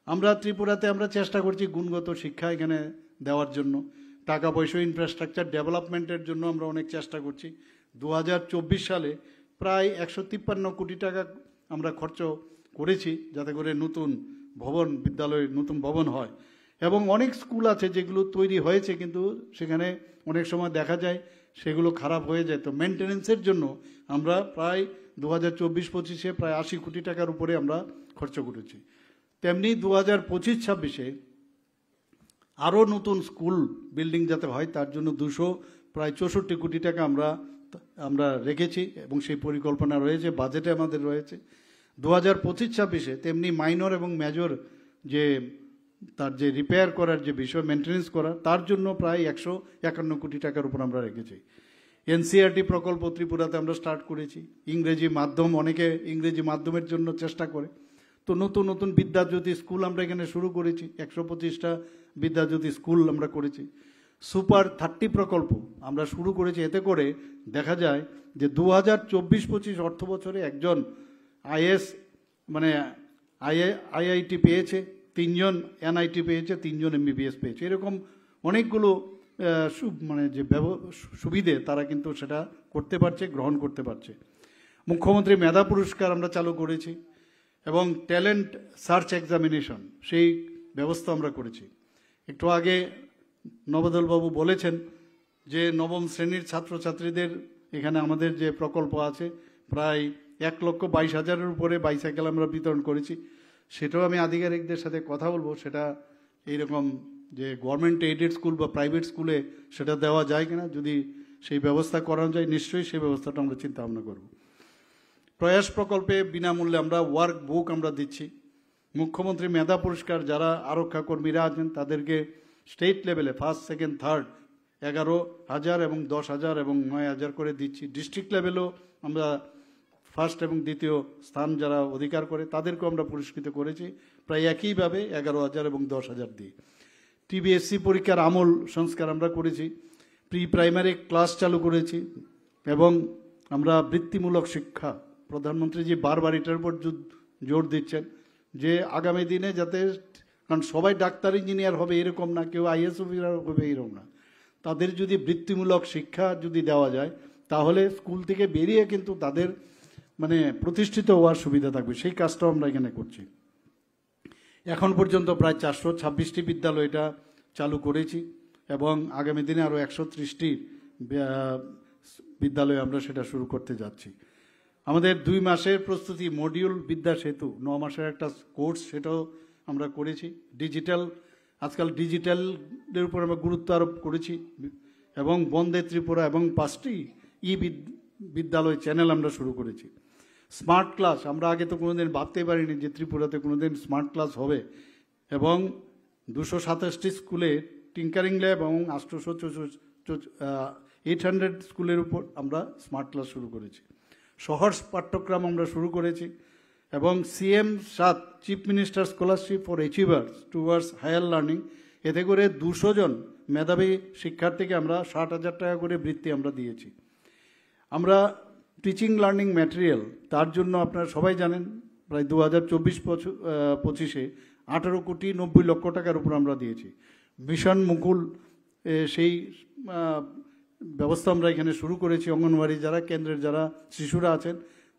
আমরা ত্রিপুরাতে আমরা চেষ্টা করছি গুণগত শিক্ষা এখানে দেওয়ার জন্য, টাকা পয়সা ইনফ্রাস্ট্রাকচার ডেভেলপমেন্টের জন্য আমরা অনেক চেষ্টা করছি। 2024 সালে প্রায় 153 কোটি টাকা আমরা খরচ করেছি যাতে করে নতুন ভবন, বিদ্যালয়ে নতুন ভবন হয়। এবং অনেক স্কুল আছে যেগুলো তৈরি হয়েছে কিন্তু সেখানে অনেক সময় দেখা যায় সেগুলো খারাপ হয়ে যায়। তো মেনটেনেন্সের জন্য আমরা প্রায় 2024-25-এ প্রায় 80 কোটি টাকার উপরে আমরা খরচ করেছি। তেমনি 2025-26-এ আরও নতুন স্কুল বিল্ডিং যাতে হয় তার জন্য প্রায় 64 কোটি টাকা আমরা রেখেছি এবং সেই পরিকল্পনা রয়েছে, বাজেটে আমাদের রয়েছে। 2025-26-এ তেমনি মাইনর এবং মেজর যে তার যে রিপেয়ার করার যে বিষয়, মেনটেনেন্স করা, তার জন্য প্রায় 151 কোটি টাকার উপর আমরা রেখেছি। এনসিইআরটি প্রকল্প ত্রিপুরাতে আমরা স্টার্ট করেছি। ইংরেজি মাধ্যম, অনেকে ইংরেজি মাধ্যমের জন্য চেষ্টা করে, তো নতুন নতুন বিদ্যাজ্যোতি স্কুল আমরা এখানে শুরু করেছি। 125টা বিদ্যাজ্যোতি স্কুল আমরা করেছি। সুপার 30 প্রকল্প আমরা শুরু করেছি। এতে করে দেখা যায় যে 2024-25 অর্থ বছরে একজন আইএস মানে আইআইটি পেয়েছে, 3 জন এনআইটি পেয়েছে, 3 জন এমবিবিএস পেয়েছে। এরকম অনেকগুলো মানে যে সুবিধে তারা কিন্তু সেটা করতে পারছে, গ্রহণ করতে পারছে। মুখ্যমন্ত্রী মেধা পুরস্কার আমরা চালু করেছি এবং ট্যালেন্ট সার্চ এক্সামিনেশন সেই ব্যবস্থা আমরা করেছি। একটু আগে নবদলবাবু বলেছেন যে নবম শ্রেণীর ছাত্রছাত্রীদের এখানে আমাদের যে প্রকল্প আছে প্রায় 1,22,000-এর উপরে বাইসাইকেল আমরা বিতরণ করেছি। সেটাও আমি আধিকারিকদের সাথে কথা বলবো, সেটা এইরকম যে গভর্নমেন্ট এইডেড স্কুল বা প্রাইভেট স্কুলে সেটা দেওয়া যায় কিনা, যদি সেই ব্যবস্থা করানো যায় নিশ্চয়ই সেই ব্যবস্থাটা আমরা চিন্তা ভাবনা করব। প্রয়াস প্রকল্পে বিনামূল্যে আমরা ওয়ার্ক বুক আমরা দিচ্ছি। মুখ্যমন্ত্রী মেধা পুরস্কার যারা আরক্ষা কর্মীরা আছেন তাদেরকে স্টেট লেভেলে ফার্স্ট, সেকেন্ড, থার্ড 11,000 এবং 10,000 এবং 9,000 করে দিচ্ছি। ডিস্ট্রিক্ট লেভেলেও আমরা ফার্স্ট এবং দ্বিতীয় স্থান যারা অধিকার করে তাদেরকেও আমরা পুরস্কৃত করেছি প্রায় একইভাবে 11,000 এবং 10,000 দিয়ে। টিবিএসসি পরীক্ষার আমূল সংস্কার আমরা করেছি। প্রি প্রাইমারি ক্লাস চালু করেছি এবং আমরা বৃত্তিমূলক শিক্ষা, প্রধানমন্ত্রী যে বারবার এটার উপর জোর দিচ্ছেন যে আগামী দিনে যাতে, কারণ সবাই ডাক্তার ইঞ্জিনিয়ার হবে এরকম না, কেউ আইএস অফিসার হবে এরকম না, তাদের যদি বৃত্তিমূলক শিক্ষা যদি দেওয়া যায় তাহলে স্কুল থেকে বেরিয়ে কিন্তু তাদের মানে প্রতিষ্ঠিত হওয়ার সুবিধা থাকবে। সেই কাজটাও আমরা এখানে করছি। এখন পর্যন্ত প্রায় 426টি বিদ্যালয় এটা চালু করেছি এবং আগামী দিনে আরও 130টি বিদ্যালয়ে আমরা সেটা শুরু করতে যাচ্ছি। আমাদের 2 মাসের প্রস্তুতি মডিউল বিদ্যা সেতু 9 মাসের একটা কোর্স, সেটাও আমরা করেছি। ডিজিটাল, আজকাল ডিজিটালের উপর আমরা গুরুত্ব আরোপ করেছি এবং বন্দে ত্রিপুরা এবং 5টি বিদ্যালয় চ্যানেল আমরা শুরু করেছি। স্মার্ট ক্লাস আমরা আগে তো কোনোদিন ভাবতেই পারিনি যে ত্রিপুরাতে কোনোদিন স্মার্ট ক্লাস হবে এবং 227টি স্কুলে টিঙ্কারিং ল্যাব এবং 800 স্কুলের উপর আমরা স্মার্ট ক্লাস শুরু করেছি। সহজ পাঠ্যক্রম আমরা শুরু করেছি এবং CM7 chief minister scholarship for achievers towards higher learning, এতে করে 200 জন মেধাবী শিক্ষার্থীকে আমরা 60,000 টাকা করে বৃত্তি আমরা দিয়েছি। আমরা টিচিং লার্নিং ম্যাটেরিয়াল তার জন্য আপনারা সবাই জানেন প্রায় 2024-25-এ 18,90,00,000 টাকার উপর আমরা দিয়েছি। মিশন মুকুল সেই ব্যবস্থা আমরা এখানে শুরু করেছি। অঙ্গনওয়াড়ি যারা কেন্দ্রের যারা শিশুরা আছেন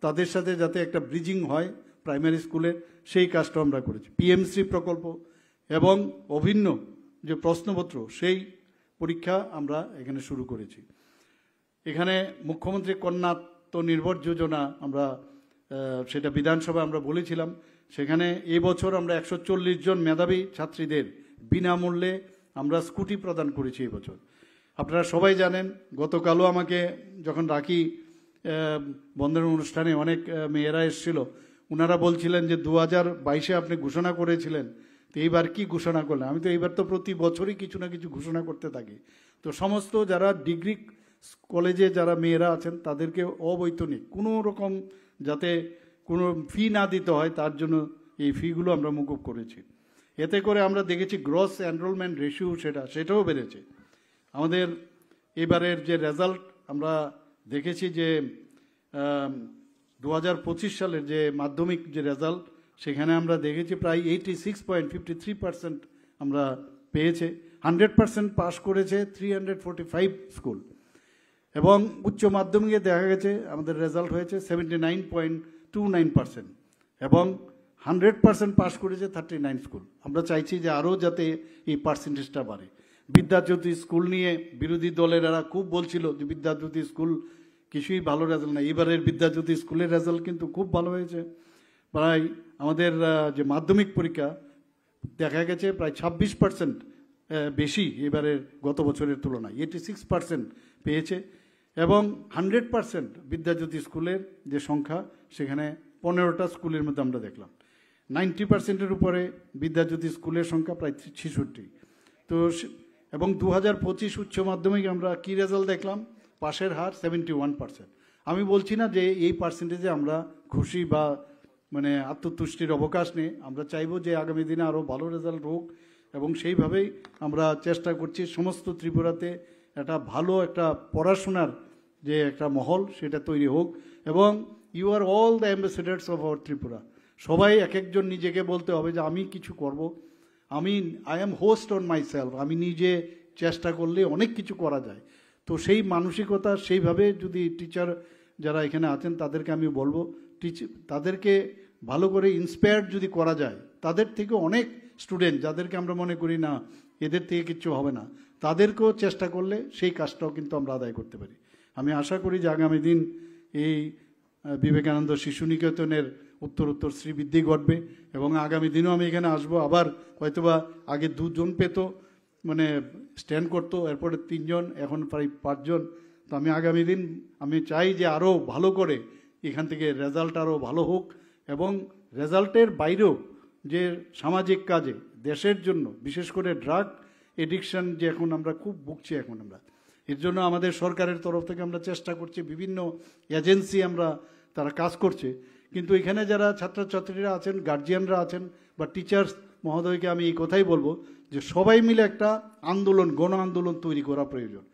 তাদের সাথে যাতে একটা ব্রিজিং হয় প্রাইমারি স্কুলে, সেই কাজটা আমরা করেছি। পিএমসি প্রকল্প এবং অভিন্ন যে প্রশ্নপত্র সেই পরীক্ষা আমরা এখানে শুরু করেছি। এখানে মুখ্যমন্ত্রী কন্যা নির্ভর যোজনা আমরা সেটা বিধানসভায় আমরা বলেছিলাম, সেখানে এবছর আমরা 140 জন মেধাবী ছাত্রীদের বিনামূল্যে আমরা স্কুটি প্রদান করেছি এবছর। আপনারা সবাই জানেন, গতকালও আমাকে যখন রাখি বন্ধন অনুষ্ঠানে অনেক মেয়েরা এসেছিল, ওনারা বলছিলেন যে 2022-এ আপনি ঘোষণা করেছিলেন, তো এইবার কি ঘোষণা করলেন? আমি তো এইবার তো প্রতি বছরই কিছু না কিছু ঘোষণা করতে থাকি। তো সমস্ত যারা ডিগ্রি কলেজে যারা মেয়েরা আছেন তাদেরকে অবৈতনিক কোনো রকম যাতে কোনো ফি না দিতে হয় তার জন্য এই ফিগুলো আমরা মকুব করেছি। এতে করে আমরা দেখেছি গ্রস এনরোলমেন্ট রেশিও সেটাও বেড়েছে। আমাদের এবারের যে রেজাল্ট আমরা দেখেছি যে 2025 সালের যে মাধ্যমিক যে রেজাল্ট সেখানে আমরা দেখেছি প্রায় 86.53% আমরা পেয়েছে। 100% পাস করেছে 345 স্কুল, এবং উচ্চ মাধ্যমিকে দেখা গেছে আমাদের রেজাল্ট হয়েছে 79.29%, এবং 100% পাস করেছে 39 স্কুল। আমরা চাইছি যে আরও যাতে এই পার্সেন্টেজটা বাড়ে। বিদ্যাজ্যোতি স্কুল নিয়ে বিরোধী দলেরা খুব বলছিল যে বিদ্যাজ্যোতি স্কুল কিছুই ভালো রেজাল্ট না। এবারের বিদ্যাজ্যোতি স্কুলের রেজাল্ট কিন্তু খুব ভালো হয়েছে। প্রায় আমাদের যে মাধ্যমিক পরীক্ষা দেখা গেছে প্রায় 26% বেশি এবারের গত বছরের তুলনায়, 86% পেয়েছে, এবং 100% বিদ্যাজ্যোতি স্কুলের যে সংখ্যা সেখানে 15টা স্কুলের মধ্যে আমরা দেখলাম। 90%-এর উপরে বিদ্যাজ্যোতি স্কুলের সংখ্যা প্রায় 66। তো এবং 2025 উচ্চ মাধ্যমিক আমরা কি রেজাল্ট দেখলাম, পাশের হার 71%। আমি বলছি না যে এই পার্সেন্টেজে আমরা খুশি বা মানে আত্মতুষ্টির অবকাশ নেই। আমরা চাইবো যে আগামী দিনে আরও ভালো রেজাল্ট হোক, এবং সেইভাবেই আমরা চেষ্টা করছি সমস্ত ত্রিপুরাতে ভালো একটা পড়াশোনার যে একটা মহল সেটা তৈরি হোক। এবং you are all the ambassadors of our Tripura. সবাই এক একজন নিজেকে বলতে হবে যে আমি কিছু করব, I am host on my self. আমি নিজে চেষ্টা করলে অনেক কিছু করা যায়। তো সেই মানসিকতা সেইভাবে যদি টিচার যারা এখানে আছেন তাদেরকে আমি বলবো, তাদেরকে ভালো করে ইন্সপায়ার্ড যদি করা যায়, তাদের থেকে অনেক স্টুডেন্ট যাদেরকে আমরা মনে করি না এদের থেকে কিচ্ছু হবে না, তাদেরকেও চেষ্টা করলে সেই কাজটাও কিন্তু আমরা আদায় করতে পারি। আমি আশা করি যে আগামী দিন এই বিবেকানন্দ শিশু নিকেতনের উত্তর শ্রীবৃদ্ধি ঘটবে, এবং আগামী দিনেও আমি এখানে আসবো। আবার হয়তোবা আগে 2 জন পেত মানে স্ট্যান্ড করতো, এরপরে 3 জন, এখন প্রায় 5 জন। তো আমি আগামী দিন আমি চাই যে আরও ভালো করে এখান থেকে রেজাল্ট আরও ভালো হোক, এবং রেজাল্টের বাইরেও যে সামাজিক কাজে দেশের জন্য, বিশেষ করে ড্রাগ এডিকশন যে এখন আমরা খুব ভুগছি, এখন আমরা এর জন্য আমাদের সরকারের তরফ থেকে আমরা চেষ্টা করছি, বিভিন্ন এজেন্সি তারা কাজ করছে। কিন্তু এখানে যারা ছাত্রছাত্রীরা আছেন, গার্জিয়ানরা আছেন বা টিচার্স মহোদয়কে আমি এই কথাই বলবো যে সবাই মিলে একটা আন্দোলন, গণ আন্দোলন তৈরি করা প্রয়োজন।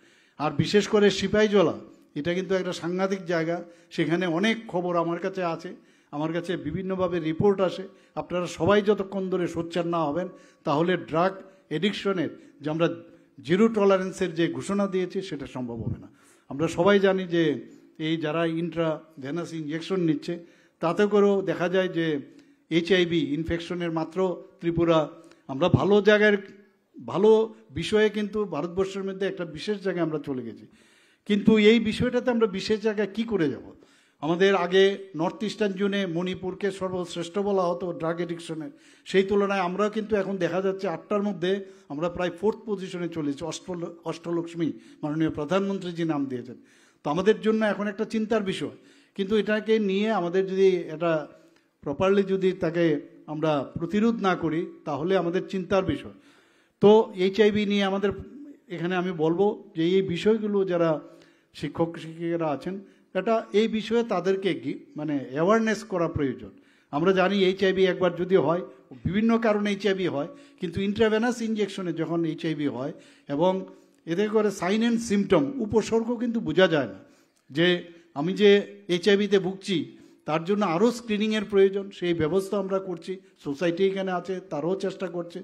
আর বিশেষ করে সিপাহীজলা, এটা কিন্তু একটা সাংঘাতিক জায়গা। সেখানে অনেক খবর আমার কাছে আছে, আমার কাছে বিভিন্নভাবে রিপোর্ট আসে। আপনারা সবাই যতক্ষণ ধরে সোচ্চার না হবেন, তাহলে ড্রাগ এডিকশনের যে আমরা জিরো টলারেন্সের যে ঘোষণা দিয়েছি সেটা সম্ভব হবে না। আমরা সবাই জানি যে এই যারা ইন্ট্রাভেনাস ইনজেকশন নিচ্ছে, তাতে করেও দেখা যায় যে HIV ইনফেকশনের মাত্র ত্রিপুরা আমরা ভালো জায়গায়, ভালো বিষয়ে কিন্তু ভারতবর্ষের মধ্যে একটা বিশেষ জায়গায় আমরা চলে গেছি। কিন্তু এই বিষয়টাতে আমরা বিশেষ জায়গায় কি করে যাব? আমাদের আগে নর্থ ইস্টার্ন জোনে মণিপুরকে সর্বশ্রেষ্ঠ বলা হতো ড্রাগ এডিকশনের, সেই তুলনায় আমরা কিন্তু এখন দেখা যাচ্ছে 8টার মধ্যে আমরা প্রায় 4th পজিশনে চলেছি। অষ্টলক্ষ্মী মাননীয় প্রধানমন্ত্রী যে নাম দিয়েছেন। তো আমাদের জন্য এখন একটা চিন্তার বিষয়, কিন্তু এটাকে নিয়ে আমাদের যদি এটা প্রপারলি যদি তাকে আমরা প্রতিরোধ না করি, তাহলে আমাদের চিন্তার বিষয়। তো HIV নিয়ে আমাদের এখানে আমি বলবো যে এই বিষয়গুলো যারা শিক্ষক শিক্ষিকারা আছেন, এই বিষয়ে তাদেরকে মানে অ্যাওয়ারনেস করা প্রয়োজন। আমরা জানি HIV একবার যদি হয়, বিভিন্ন কারণে HIV হয়, কিন্তু ইন্ট্রাভেনাস ইনজেকশনে যখন HIV হয় এবং এদের করে সাইন অ্যান্ড সিমটম, উপসর্গ কিন্তু বোঝা যায় না যে আমি যে HIV-তে ভুগছি, তার জন্য আরও স্ক্রিনিংয়ের প্রয়োজন। সেই ব্যবস্থা আমরা করছি, সোসাইটি এখানে আছে, তারাও চেষ্টা করছে।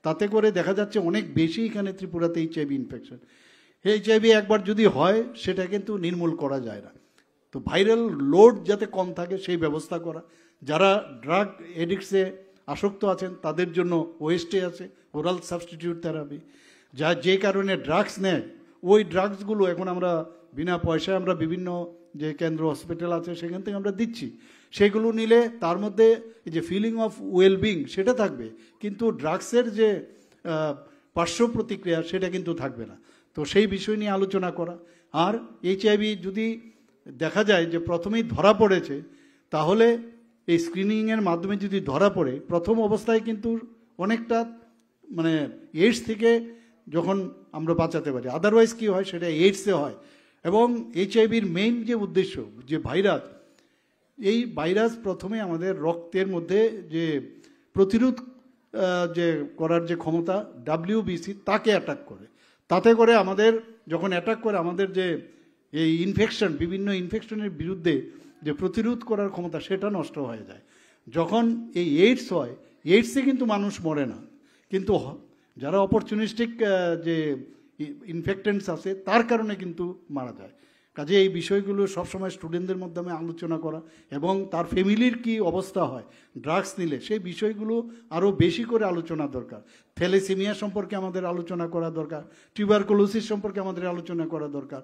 তাতে করে দেখা যাচ্ছে অনেক বেশি এখানে ত্রিপুরাতে HIV ইনফেকশন। HIV একবার যদি হয় সেটা কিন্তু নির্মূল করা যায় না। তো ভাইরাল লোড যাতে কম থাকে সেই ব্যবস্থা করা। যারা ড্রাগ এডিক্টসে আসক্ত আছেন তাদের জন্য ওএসটি আছে, ওরাল সাবস্টিটিউট থেরাপি। যে কারণে ড্রাগস নেয়, ওই ড্রাগসগুলো এখন আমরা বিনা পয়সায় আমরা বিভিন্ন যে কেন্দ্র হসপিটাল আছে সেখান থেকে আমরা দিচ্ছি। সেগুলো নিলে তার মধ্যে এই যে ফিলিং অফ ওয়েলবিং সেটা থাকবে, কিন্তু ড্রাগসের যে পার্শ্ব প্রতিক্রিয়া সেটা কিন্তু থাকবে না। তো সেই বিষয় নিয়ে আলোচনা করা। আর HIV যদি দেখা যায় যে প্রথমেই ধরা পড়েছে, তাহলে এই স্ক্রিনিংয়ের মাধ্যমে যদি ধরা পড়ে, প্রথম অবস্থায় কিন্তু অনেকটা মানে এইডস থেকে যখন আমরা বাঁচাতে পারি। আদারওয়াইজ কি হয়, সেটা এইডসে হয়। এবং HIV-র মেইন যে উদ্দেশ্য, যে ভাইরাস, এই ভাইরাস প্রথমে আমাদের রক্তের মধ্যে যে প্রতিরোধ যে করার যে ক্ষমতা WBC, তাকে অ্যাটাক করে। তাতে করে আমাদের যখন অ্যাটাক করে, আমাদের যে এই ইনফেকশন, বিভিন্ন ইনফেকশনের বিরুদ্ধে যে প্রতিরোধ করার ক্ষমতা সেটা নষ্ট হয়ে যায়। যখন এই এইডস হয়, এইডসে কিন্তু মানুষ মরে না, কিন্তু যারা অপরচুনিস্টিক যে ইনফেক্টেন্টস আছে তার কারণে কিন্তু মারা যায়। কাজে এই বিষয়গুলো সবসময় স্টুডেন্টদের মাধ্যমে আলোচনা করা, এবং তার ফ্যামিলির কি অবস্থা হয় ড্রাগস নিলে, সেই বিষয়গুলো আরও বেশি করে আলোচনা দরকার। থ্যালাসেমিয়া সম্পর্কে আমাদের আলোচনা করা দরকার, টিউবারকুলোসিস সম্পর্কে আমাদের আলোচনা করা দরকার।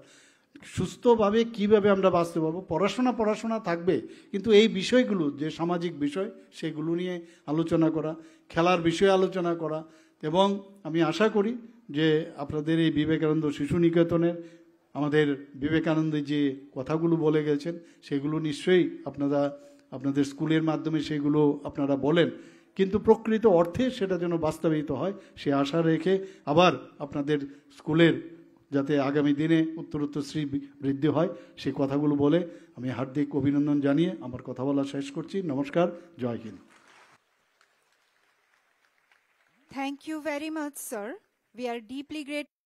সুস্থভাবে কিভাবে আমরা বাঁচতে পারবো, পড়াশোনা থাকবে, কিন্তু এই বিষয়গুলো যে সামাজিক বিষয় সেগুলো নিয়ে আলোচনা করা, খেলার বিষয়ে আলোচনা করা। এবং আমি আশা করি যে আপনাদের এই বিবেকানন্দ শিশু নিকেতনের আমাদের বিবেকানন্দ যে কথাগুলো বলে গেছেন সেগুলো নিশ্চয়ই আপনাদের স্কুলের মাধ্যমে সেগুলো আপনারা বলেন, কিন্তু প্রকৃত অর্থে সেটা যেন বাস্তবায়িত হয় সে আশা রেখে আবার আপনাদের স্কুলের যাতে আগামী দিনে উত্তরোত্তর শ্রী বৃদ্ধি হয় সেই কথাগুলো বলে আমি হার্দিক অভিনন্দন জানিয়ে আমার কথা বলা শেষ করছি। নমস্কার, জয় Hind. Thank you very much, sir. We are deeply grateful